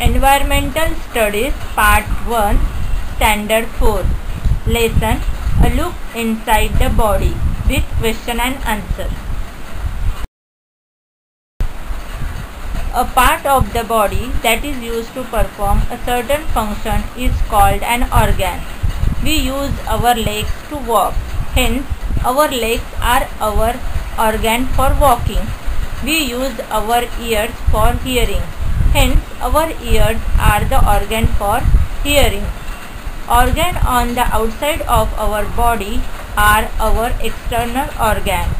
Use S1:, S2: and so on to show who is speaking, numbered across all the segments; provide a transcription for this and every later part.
S1: Environmental Studies Part 1 Standard 4 Lesson A Look Inside the Body with Question and Answer. A part of the body that is used to perform a certain function is called an organ. We use our legs to walk. Hence, our legs are our organ for walking. We use our ears for hearing. Hence, our ears are the organ for hearing. Organ on the outside of our body are our external organ.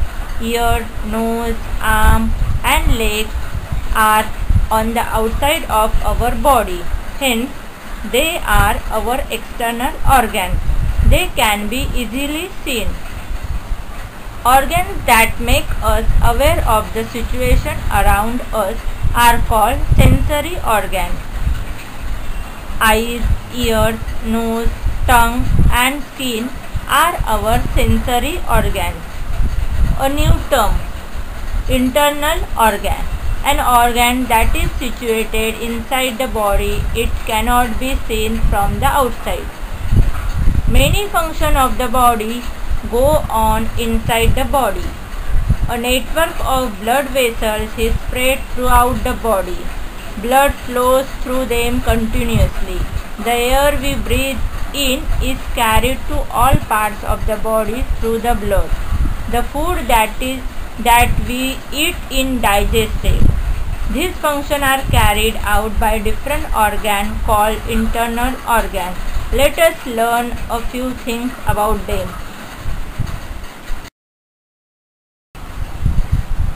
S1: Ear, nose, arm and legs are on the outside of our body. Hence, they are our external organs. They can be easily seen. Organs that make us aware of the situation around us are called sensory organs. Eyes, ears, nose, tongue and skin are our sensory organs. A new term, internal organ. An organ that is situated inside the body. It cannot be seen from the outside. Many functions of the body go on inside the body. A network of blood vessels is spread throughout the body. Blood flows through them continuously. The air we breathe in is carried to all parts of the body through the blood. The food that we eat is digested. These functions are carried out by different organs called internal organs. Let us learn a few things about them.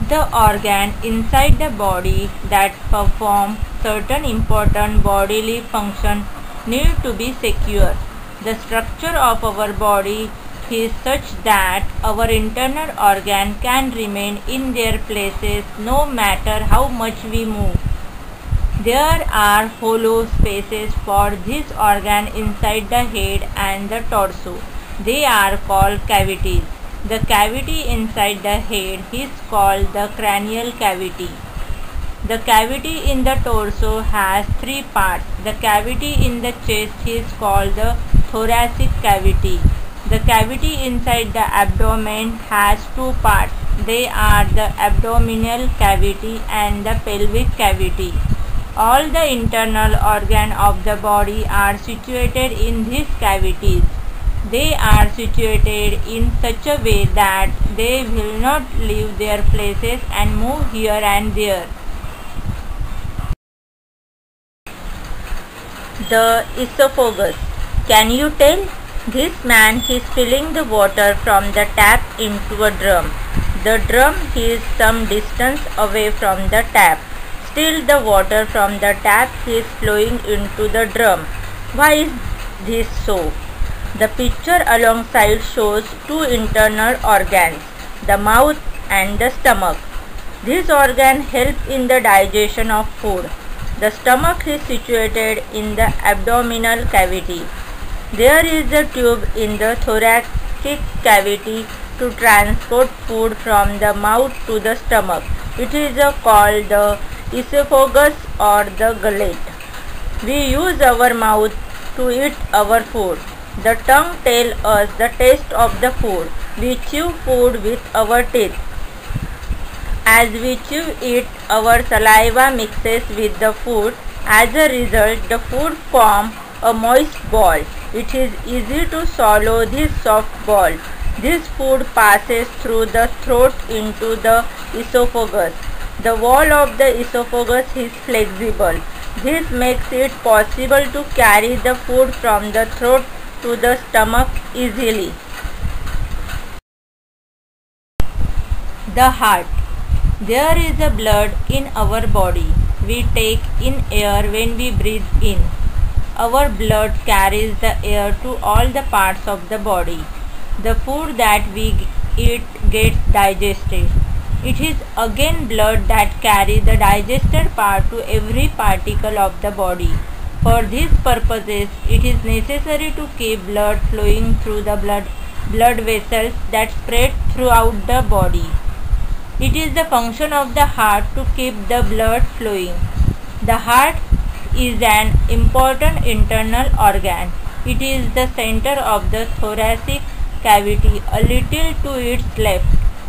S1: The organ inside the body that perform certain important bodily functions need to be secure. The structure of our body is such that our internal organ can remain in their places no matter how much we move. There are hollow spaces for this organ inside the head and the torso. They are called cavities. The cavity inside the head is called the cranial cavity. The cavity in the torso has three parts. The cavity in the chest is called the thoracic cavity. The cavity inside the abdomen has two parts. They are the abdominal cavity and the pelvic cavity. All the internal organs of the body are situated in these cavities. They are situated in such a way that they will not leave their places and move here and there. The esophagus. Can you tell? This man is filling the water from the tap into a drum. The drum is some distance away from the tap. Still the water from the tap is flowing into the drum. Why is this so? The picture alongside shows two internal organs, the mouth and the stomach. These organs help in the digestion of food. The stomach is situated in the abdominal cavity. There is a tube in the thoracic cavity to transport food from the mouth to the stomach. It is called the esophagus or the gullet. We use our mouth to eat our food. The tongue tells us the taste of the food. We chew food with our teeth. As we chew it, our saliva mixes with the food. As a result, the food forms a moist ball. It is easy to swallow this soft ball. This food passes through the throat into the esophagus. The wall of the esophagus is flexible. This makes it possible to carry the food from the throat to the stomach easily. The heart. There is a blood in our body. We take in air when we breathe in. Our blood carries the air to all the parts of the body. The food that we eat gets digested. It is again blood that carries the digested part to every particle of the body. For these purposes, it is necessary to keep blood flowing through the blood vessels that spread throughout the body. It is the function of the heart to keep the blood flowing. The heart is an important internal organ. It is the center of the thoracic cavity, a little to its left.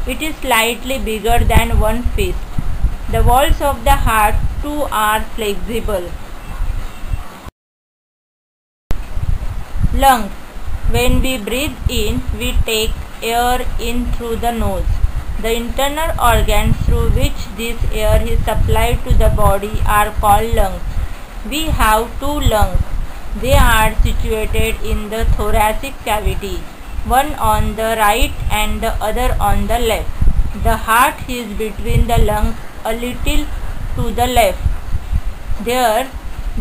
S1: It is slightly bigger than one fist. The walls of the heart too are flexible. Lungs. When we breathe in, we take air in through the nose. The internal organs through which this air is supplied to the body are called lungs. We have two lungs. They are situated in the thoracic cavity, one on the right and the other on the left. The heart is between the lungs a little to the left. There,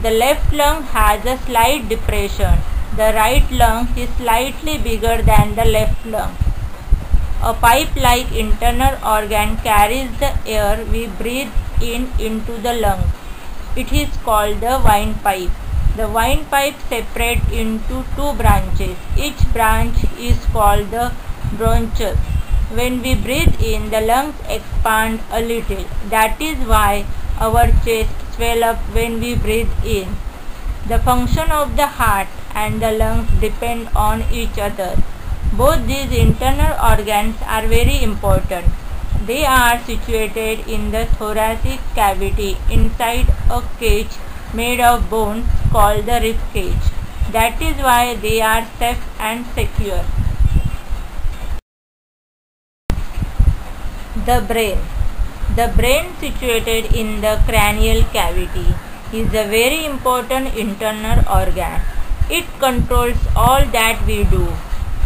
S1: the left lung has a slight depression. The right lung is slightly bigger than the left lung. A pipe-like internal organ carries the air we breathe in into the lungs. It is called the windpipe. The windpipe separates into two branches. Each branch is called the bronchus. When we breathe in, the lungs expand a little. That is why our chest swells up when we breathe in. The function of the heart and the lungs depend on each other. Both these internal organs are very important. They are situated in the thoracic cavity inside a cage made of bones called the rib cage. That is why they are safe and secure. The brain. The brain, situated in the cranial cavity, is a very important internal organ. It controls all that we do.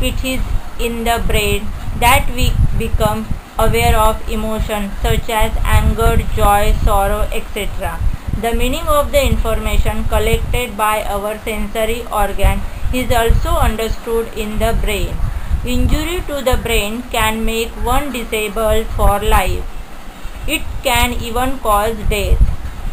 S1: It is in the brain that we become aware of emotions such as anger, joy, sorrow, etc. The meaning of the information collected by our sensory organ is also understood in the brain. Injury to the brain can make one disabled for life. It can even cause death.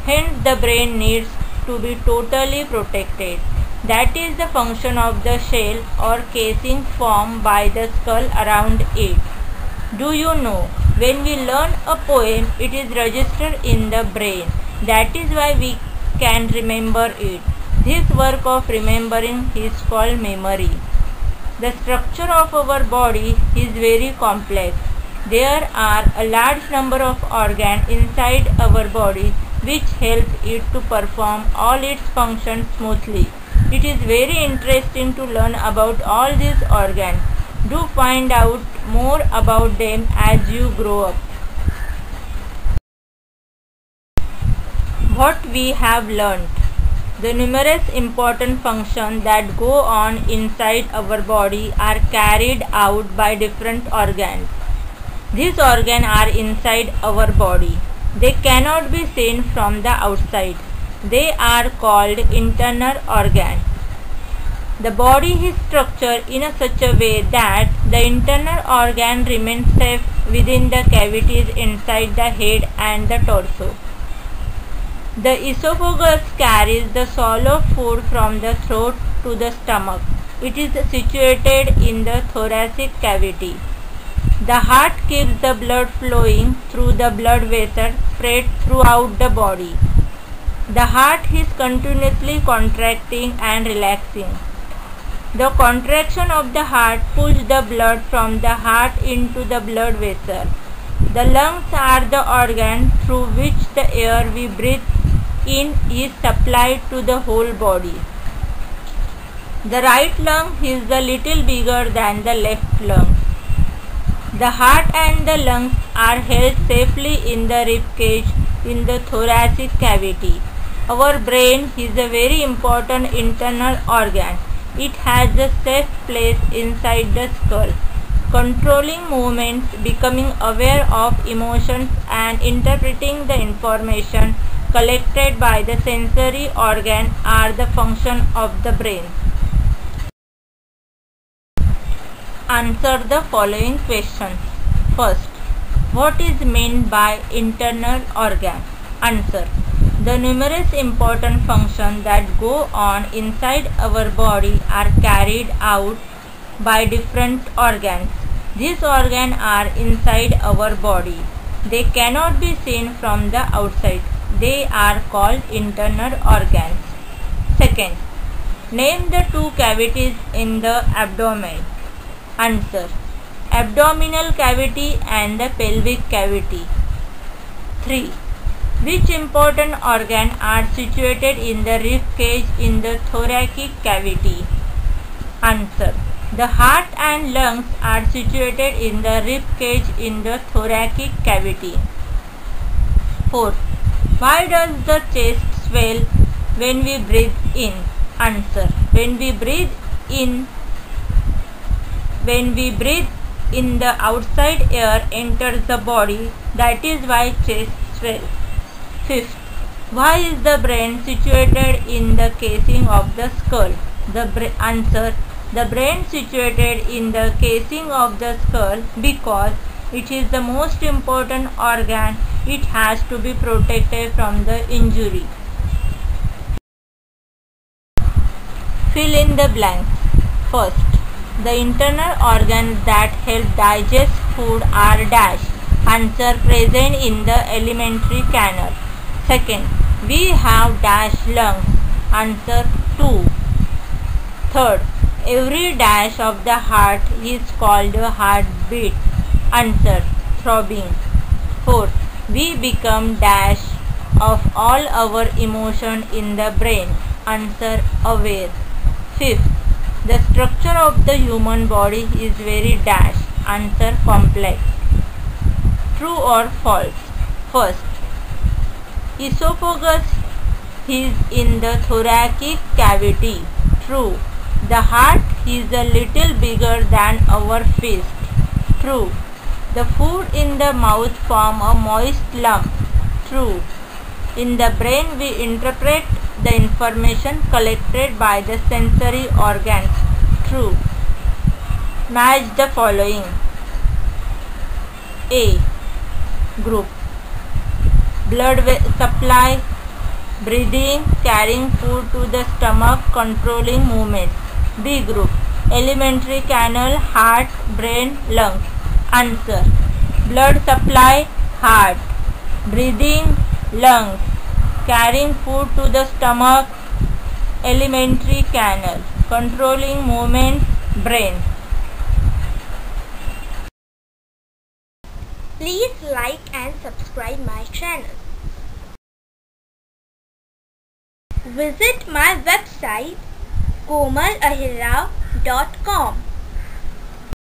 S1: Hence, the brain needs to be totally protected. That is the function of the shell or casing formed by the skull around it. Do you know, when we learn a poem, it is registered in the brain. That is why we can remember it. This work of remembering is called memory. The structure of our body is very complex. There are a large number of organs inside our body which help it to perform all its functions smoothly. It is very interesting to learn about all these organs. Do find out more about them as you grow up. What we have learnt. The numerous important functions that go on inside our body are carried out by different organs. These organs are inside our body. They cannot be seen from the outside. They are called internal organs. The body is structured in such a way that the internal organ remains safe within the cavities inside the head and the torso. The esophagus carries the solid food from the throat to the stomach. It is situated in the thoracic cavity. The heart keeps the blood flowing through the blood vessels spread throughout the body. The heart is continuously contracting and relaxing. The contraction of the heart pulls the blood from the heart into the blood vessel. The lungs are the organ through which the air we breathe in is supplied to the whole body. The right lung is a little bigger than the left lung. The heart and the lungs are held safely in the rib cage in the thoracic cavity. Our brain is a very important internal organ. It has a safe place inside the skull. Controlling movements, becoming aware of emotions and interpreting the information collected by the sensory organ are the function of the brain. Answer the following questions. First, what is meant by internal organ? Answer. The numerous important functions that go on inside our body are carried out by different organs. These organs are inside our body. They cannot be seen from the outside. They are called internal organs. Second, name the two cavities in the abdomen. Answer: abdominal cavity and the pelvic cavity. 3. Which important organs are situated in the rib cage in the thoracic cavity? Answer: the heart and lungs are situated in the rib cage in the thoracic cavity. 4. Why does the chest swell when we breathe in? Answer: when we breathe in, the outside air enters the body, that is why chest swells. 5th, why is the brain situated in the casing of the skull? Answer: the brain situated in the casing of the skull because it is the most important organ. It has to be protected from the injury. Fill in the blanks. First, the internal organs that help digest food are dash. Answer: present in the alimentary canal. Second, we have dash lungs. Answer: 2. Third, every dash of the heart is called a heartbeat. Answer: throbbing. Fourth, we become dash of all our emotion in the brain. Answer: aware. Fifth, the structure of the human body is very dash. Answer: complex. True or false? First, esophagus is in the thoracic cavity. True. The heart is a little bigger than our fist. True. The food in the mouth forms a moist lump. True. In the brain we interpret the information collected by the sensory organs. True. Match the following. A. Group: blood supply, breathing, carrying food to the stomach, controlling movements. B. Group: alimentary canal, heart, brain, lungs. Answer: blood supply, heart; breathing, lungs; carrying food to the stomach, alimentary canal; controlling movements, brain.
S2: Please like and subscribe my channel. Visit my website komalahira.com.